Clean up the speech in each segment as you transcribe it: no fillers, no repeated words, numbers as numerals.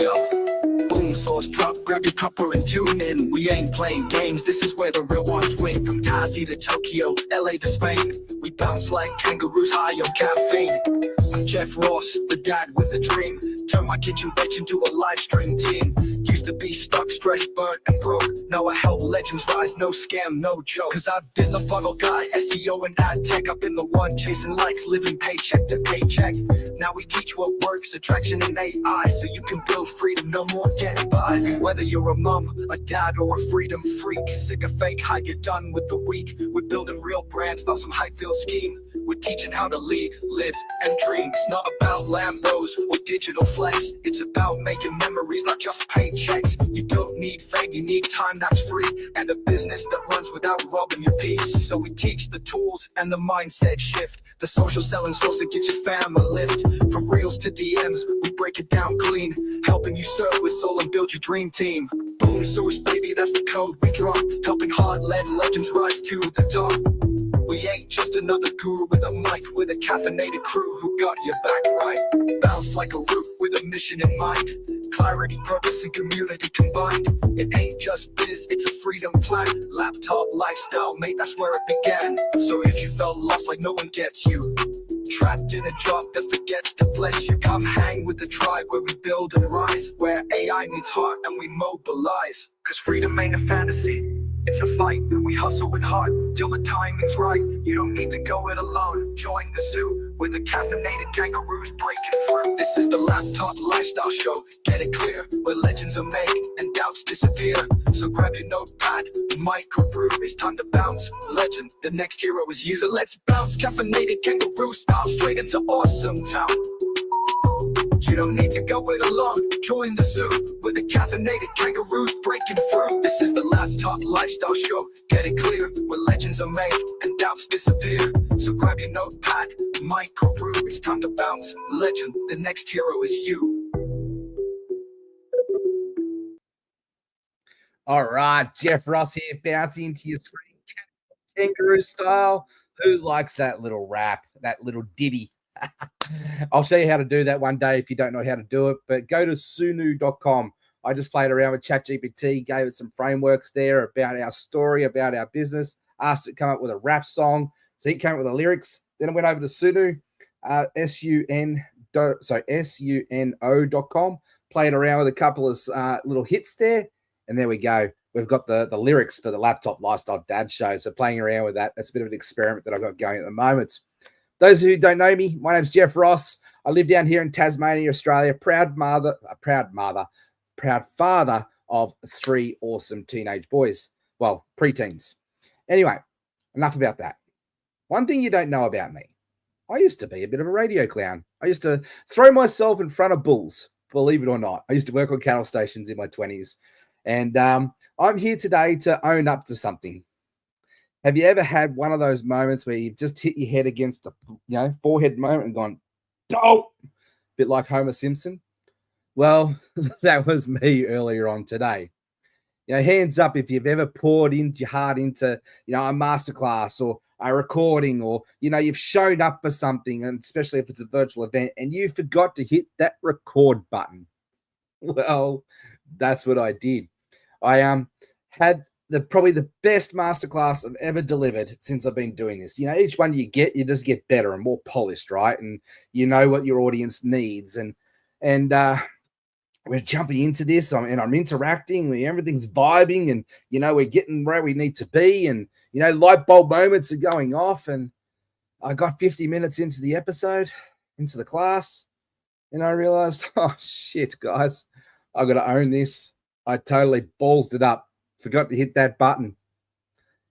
Yo, boom, sauce drop, grab your cuppa and tune in. We ain't playing games, this is where the real ones win. From Tazi to Tokyo, LA to Spain, we bounce like kangaroos high on caffeine. I'm Jeff Ross, the dad with a dream. Turn my kitchen bench into a live stream team. Used to be stuck, stressed, burnt and broke. Now I help legends rise, no scam, no joke. Cause I've been the funnel guy, SEO and ad tech. I've been the one chasing likes, living paycheck to paycheck. Now we teach what works, attraction and AI, so you can build freedom, no more getting by. Whether you're a mom, a dad, or a freedom freak, sick of fake hype, you're done with the weak. We're building real brands, not some hype-filled scheme. We're teaching how to lead, live, and dream. It's not about Lambos or digital flex. It's about making memories, not just paychecks. You don't need fame, you need time that's free, and a business that runs without robbing your peace. So we teach the tools and the mindset shift, the social selling source that gives your fam a lift. From reels to DMs, we break it down clean, helping you serve with soul and build your dream team. Boom source, baby, that's the code we drop, helping heart-led legends rise to the top. We ain't just another guru with a mic, with a caffeinated crew who got your back right. Bounce like a root with a mission in mind, clarity, purpose, and community combined. It ain't just biz, it's a freedom plan. Laptop lifestyle, mate, that's where it began. So if you felt lost like no one gets you, trapped in a job that forgets to bless you, come hang with the tribe where we build and rise, where AI meets heart and we mobilize. Cause freedom ain't a fantasy, it's a fight, and we hustle with heart till the timing's right. You don't need to go it alone, join the zoo with the caffeinated kangaroos breaking through. This is the Laptop Lifestyle Show, get it clear, where legends are made and doubts disappear. So grab your notepad, microbrew, it's time to bounce. Legend, the next hero is you. So let's bounce, caffeinated kangaroo style, straight into awesome town. You don't need to go it alone, join the zoo with the caffeinated kangaroos breaking through. This is the Laptop Lifestyle Show, get it clear, where legends are made and doubts disappear. So grab your notepad, microbrew, it's time to bounce. Legend, the next hero is you. All right, Jeff Ross here, bouncing into your screen, kangaroo style. Who likes that little rap, that little ditty? I'll show you how to do that one day if you don't know how to do it, but go to sunu.com. I just played around with ChatGPT, gave it some frameworks there about our story, about our business, asked it to come up with a rap song. So he came up with the lyrics. Then I went over to Sunu, suno.com, played around with a couple of little hits there, and there we go. We've got the lyrics for the Laptop Lifestyle Dad Show. So playing around with that, that's a bit of an experiment that I've got going at the moment. Those who don't know me, my name's Jeff Ross. I live down here in Tasmania, Australia. Proud father of 3 awesome teenage boys. Well, preteens. Anyway, enough about that. One thing you don't know about me, I used to be a bit of a radio clown. I used to throw myself in front of bulls, believe it or not. I used to work on cattle stations in my 20s. And I'm here today to own up to something. Have you ever had one of those moments where you've just hit your head against the forehead moment and gone, oh, bit like Homer Simpson? Well, that was me earlier on today. Hands up if you've ever poured your heart into, a masterclass or a recording, or, you've shown up for something, and especially if it's a virtual event, and you forgot to hit that record button. Well, that's what I did. I had probably the best masterclass I've ever delivered since I've been doing this. Each one you just get better and more polished, right? And you know what your audience needs. And we're jumping into this, and I'm interacting, everything's vibing, and, we're getting where we need to be, and, light bulb moments are going off. And I got 50 minutes into the episode, into the class, and I realized, oh, shit, guys, I got to own this. I totally ballsed it up. Forgot to hit that button.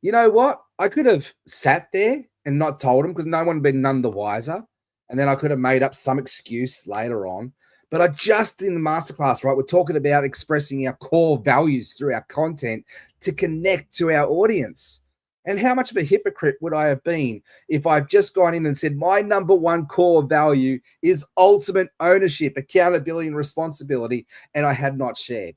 You know what? I could have sat there and not told them, because no one would be none the wiser. And then I could have made up some excuse later on. But I just, in the masterclass, right, we're talking about expressing our core values through our content to connect to our audience. And how much of a hypocrite would I have been if I've just gone in and said, my number one core value is ultimate ownership, accountability, and responsibility, and I had not shared?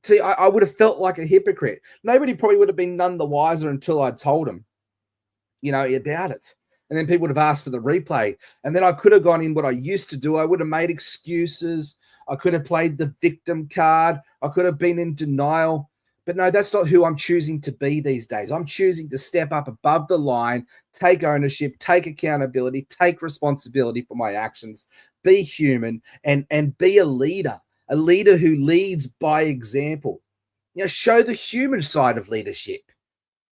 See, I would have felt like a hypocrite. Nobody probably would have been none the wiser until I told them, about it. And then people would have asked for the replay. And then I could have gone in what I used to do. I would have made excuses. I could have played the victim card. I could have been in denial. But no, that's not who I'm choosing to be these days. I'm choosing to step up above the line, take ownership, take accountability, take responsibility for my actions, be human, and be a leader who leads by example. Show the human side of leadership,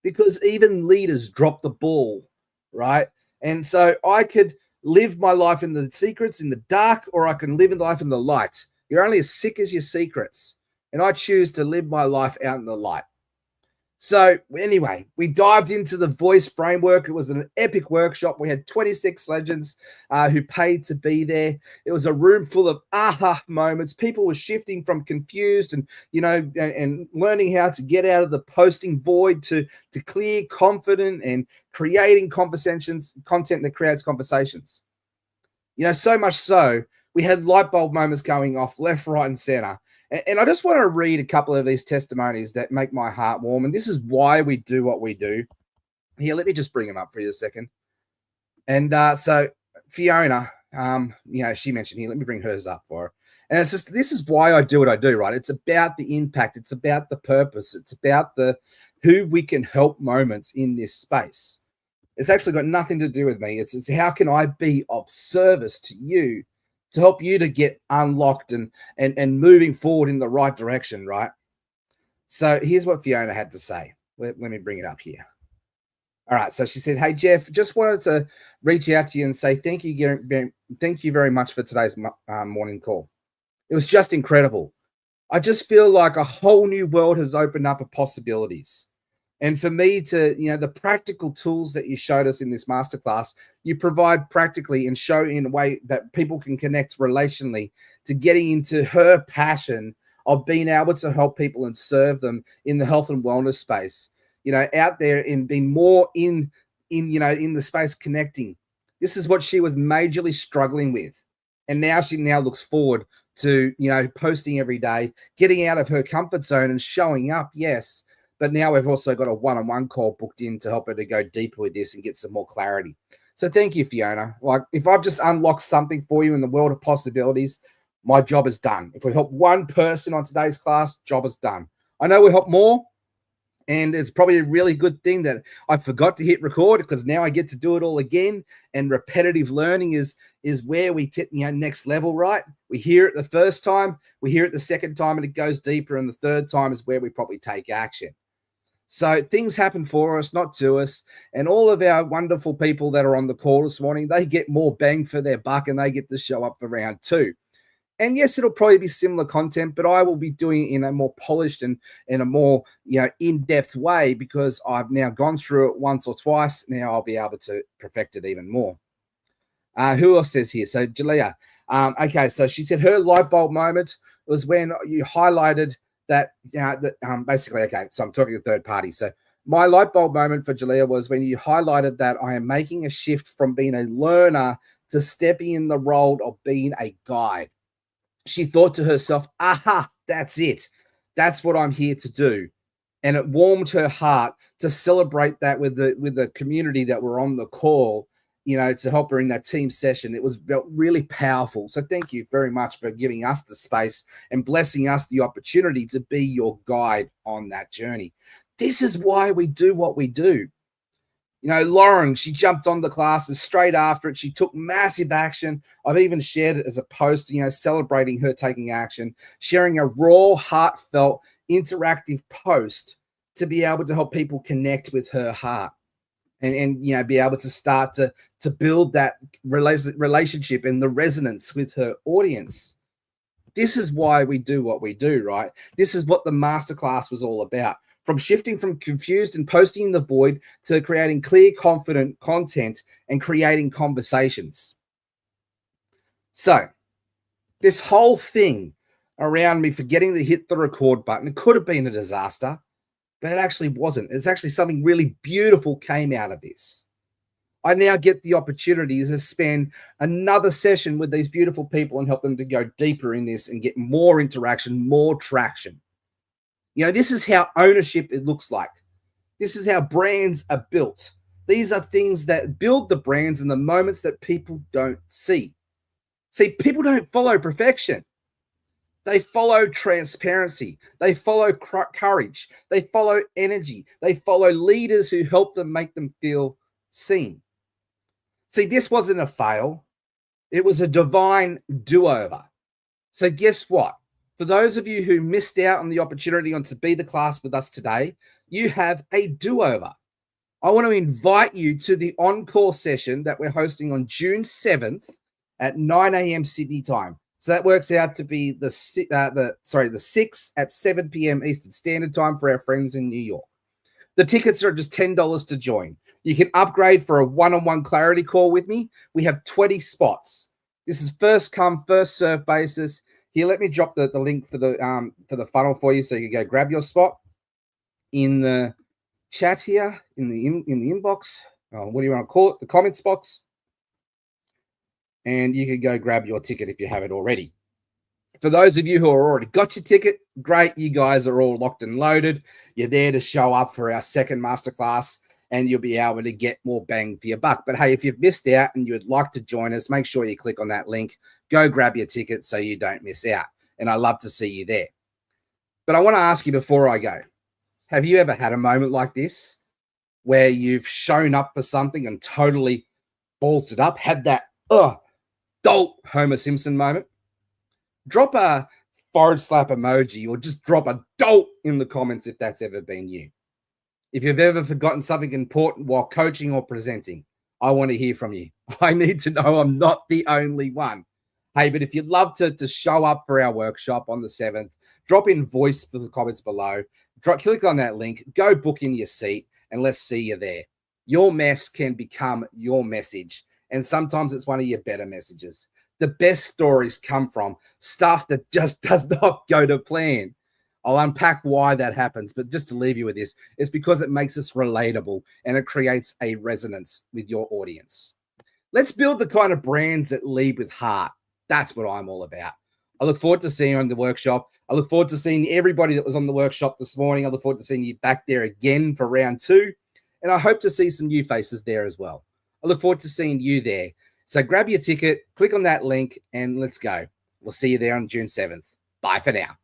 because even leaders drop the ball, right? And so I could live my life in the secrets, in the dark, or I can live in life in the light. You're only as sick as your secrets. And I choose to live my life out in the light. So anyway, we dived into the voice framework. It was an epic workshop. We had 26 legends who paid to be there. It was a room full of aha moments. People were shifting from confused and learning how to get out of the posting void to clear, confident, and creating content that creates conversations. So much so, we had light bulb moments going off left, right, and center. And I just want to read a couple of these testimonies that make my heart warm. And this is why we do what we do. Here, let me just bring them up for you a second. And so Fiona, she mentioned here, let me bring hers up for her. And it's just, this is why I do what I do, right? It's about the impact. It's about the purpose. It's about the who we can help moments in this space. It's actually got nothing to do with me. It's how can I be of service to you to help you to get unlocked and moving forward in the right direction, right? So here's what Fiona had to say. Let me bring it up here. All right. So she said, "Hey, Jeff, just wanted to reach out to you and say thank you very much for today's morning call. It was just incredible. I just feel like a whole new world has opened up of possibilities. And for me to, the practical tools that you showed us in this masterclass, you provide practically and show in a way that people can connect relationally to getting into her passion of being able to help people and serve them in the health and wellness space, out there and being more in the space connecting. This is what she was majorly struggling with. And now she looks forward to, posting every day, getting out of her comfort zone and showing up. Yes. But now we've also got a one-on-one call booked in to help her to go deeper with this and get some more clarity. So thank you, Fiona. Like, if I've just unlocked something for you in the world of possibilities, my job is done. If we help one person on today's class, job is done. I know we help more, and it's probably a really good thing that I forgot to hit record, because now I get to do it all again. And repetitive learning is where we take next level, right? We hear it the first time, we hear it the second time, and it goes deeper. And the third time is where we probably take action. So things happen for us, not to us. And all of our wonderful people that are on the call this morning, they get more bang for their buck, and they get to show up for round 2. And yes, it'll probably be similar content, but I will be doing it in a more polished and in a more in-depth way, because I've now gone through it once or twice. Now I'll be able to perfect it even more. Who else says here? So Jalea. Okay, so she said her light bulb moment was when you highlighted that, basically, okay, so I'm talking to third party. So my light bulb moment for Jalea was when you highlighted that I am making a shift from being a learner to stepping in the role of being a guide. She thought to herself, aha, that's it. That's what I'm here to do. And it warmed her heart to celebrate that with the community that were on the call, to help her in that team session. It was really powerful. So thank you very much for giving us the space and blessing us the opportunity to be your guide on that journey. This is why we do what we do. Lauren, she jumped on the classes straight after it. She took massive action. I've even shared it as a post, celebrating her taking action, sharing a raw, heartfelt, interactive post to be able to help people connect with her heart. And be able to start to build that relationship and the resonance with her audience. This is why we do what we do, right? This is what the masterclass was all about. From shifting from confused and posting in the void to creating clear, confident content and creating conversations. So this whole thing around me forgetting to hit the record button, it could have been a disaster, but it actually wasn't. It's actually something really beautiful came out of this. I now get the opportunity to spend another session with these beautiful people and help them to go deeper in this and get more interaction, more traction. This is how ownership it looks like. This is how brands are built. These are things that build the brands in the moments that people don't see. See, people don't follow perfection. They follow transparency. They follow courage. They follow energy. They follow leaders who help them make them feel seen. See, this wasn't a fail. It was a divine do-over. So guess what? For those of you who missed out on the opportunity to be the class with us today, you have a do-over. I want to invite you to the encore session that we're hosting on June 7th at 9 a.m. Sydney time. So that works out to be the 6th at 7 p.m. Eastern Standard Time for our friends in New York. The tickets are just $10 to join. You can upgrade for a one-on-one clarity call with me. We have 20 spots. This is first come, first serve basis. Here, let me drop the link for the funnel for you so you can go grab your spot in the chat here, in the inbox. What do you want to call it? The comments box. And you can go grab your ticket if you have it already. For those of you who have already got your ticket, great. You guys are all locked and loaded. You're there to show up for our second masterclass, and you'll be able to get more bang for your buck. But hey, if you've missed out and you'd like to join us, make sure you click on that link. Go grab your ticket so you don't miss out. And I'd love to see you there. But I want to ask you before I go, have you ever had a moment like this where you've shown up for something and totally balls it up, had that dolt Homer Simpson moment? Drop a forward slap emoji or just drop a dolt in the comments if that's ever been you. If you've ever forgotten something important while coaching or presenting, I want to hear from you. I need to know I'm not the only one. Hey, but if you'd love to show up for our workshop on the 7th, drop in voice for the comments below. Click on that link, go book in your seat, and let's see you there. Your mess can become your message, and sometimes it's one of your better messages. The best stories come from stuff that just does not go to plan. I'll unpack why that happens, but just to leave you with this, it's because it makes us relatable and it creates a resonance with your audience. Let's build the kind of brands that lead with heart. That's what I'm all about. I look forward to seeing you on the workshop. I look forward to seeing everybody that was on the workshop this morning. I look forward to seeing you back there again for round 2. And I hope to see some new faces there as well. I look forward to seeing you there. So grab your ticket, click on that link, and let's go. We'll see you there on June 7th. Bye for now.